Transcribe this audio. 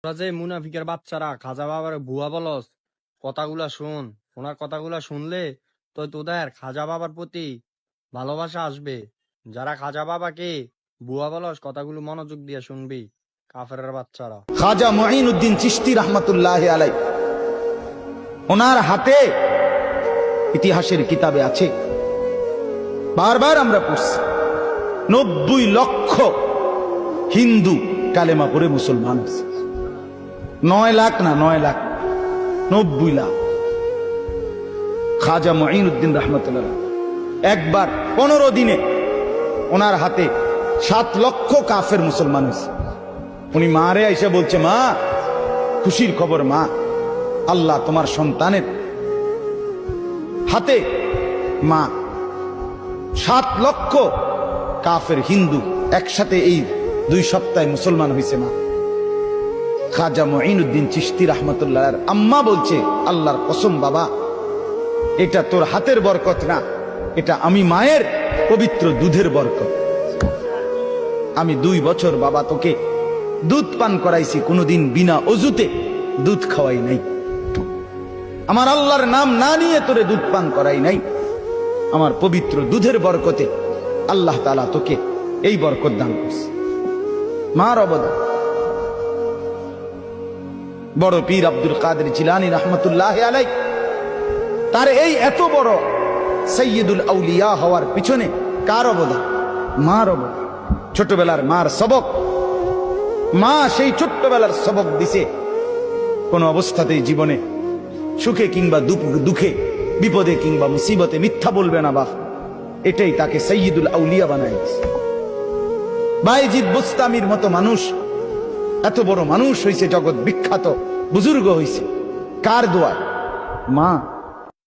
তোরা যে মুনাফিকের বাচ্চারা খাজা বাবার বুয়া বলস, কথাগুলা শুন। ওনার কথাগুলা শুনলে তো তোদের খাজা বাবার প্রতি ভালোবাসা আসবে। যারা খাজা বাবাকে বুয়া বলস, কথাগুলো মনোযোগ দিয়ে শুনবি, কাফেরের বাচ্চারা। খাজা মুঈনুদ্দিন চিশতি রহমাতুল্লাহ আলাই, ওনার হাতে ইতিহাসের কিতাবে আছে, বারবার আমরা পড়ছি, 90 লক্ষ হিন্দু কালেমা পড়ে মুসলমান হয়েছে। 9 লাখ না, 9 লাখ, 90 লাখ। খাজা মুঈনুদ্দিন রহমাতুল্লাহ একবার 15 দিনে ওনার হাতে 7 লক্ষ কাফের মুসলমান হয়েছে। উনি মারে এসে বলছে, মা, খুশির খবর মা, আল্লাহ তোমার সন্তানের হাতে মা 7 লক্ষ কাফের হিন্দু একসাথে এই 2 সপ্তাহে মুসলমান হয়েছে মা। খাজা মুঈনুদ্দিন চিশতি রহমাতুল্লাহ আম্মা বলছে, আল্লাহর কসম বাবা, এটা তোর হাতের বরকত না, এটা আমি মায়ের পবিত্র দুধের বরকত। আমি 2 বছর বাবা তোকে দুধ পান করাইছি, কোনোদিন বিনা অজুতে দুধ খাওয়াই নাই। আমার আল্লাহর নাম না নিয়ে তোরে দুধ পান করাই নাই। আমার পবিত্র দুধের বরকতে আল্লাহ তাআলা তোকে এই বরকত দান করছে। মার অবদান। বড় পীর আব্দুল কাদের জিলানী রহমাতুল্লাহ আলাইহি, তার এই এত বড় সাইয়্যিদুল আউলিয়া হওয়ার পিছনে কার অবদান? মার অবদান। ছোটবেলার মার সবক, মা সেই ছোট্টবেলার সবক দিছে, কোন অবস্থাতেই জীবনে সুখে কিংবা দুঃখে, বিপদে কিংবা মুসিবতে মিথ্যা বলবে না বাপ। এটাই তাকে সাইয়্যিদুল আউলিয়া বানায় দিয়েছে। বায়েজিদ বুস্তামির মতো মানুষ, এত বড় মানুষ হয়েছে, জগৎ বিখ্যাত বুজুর্গ হয়েছে, কার দোয়া? মা।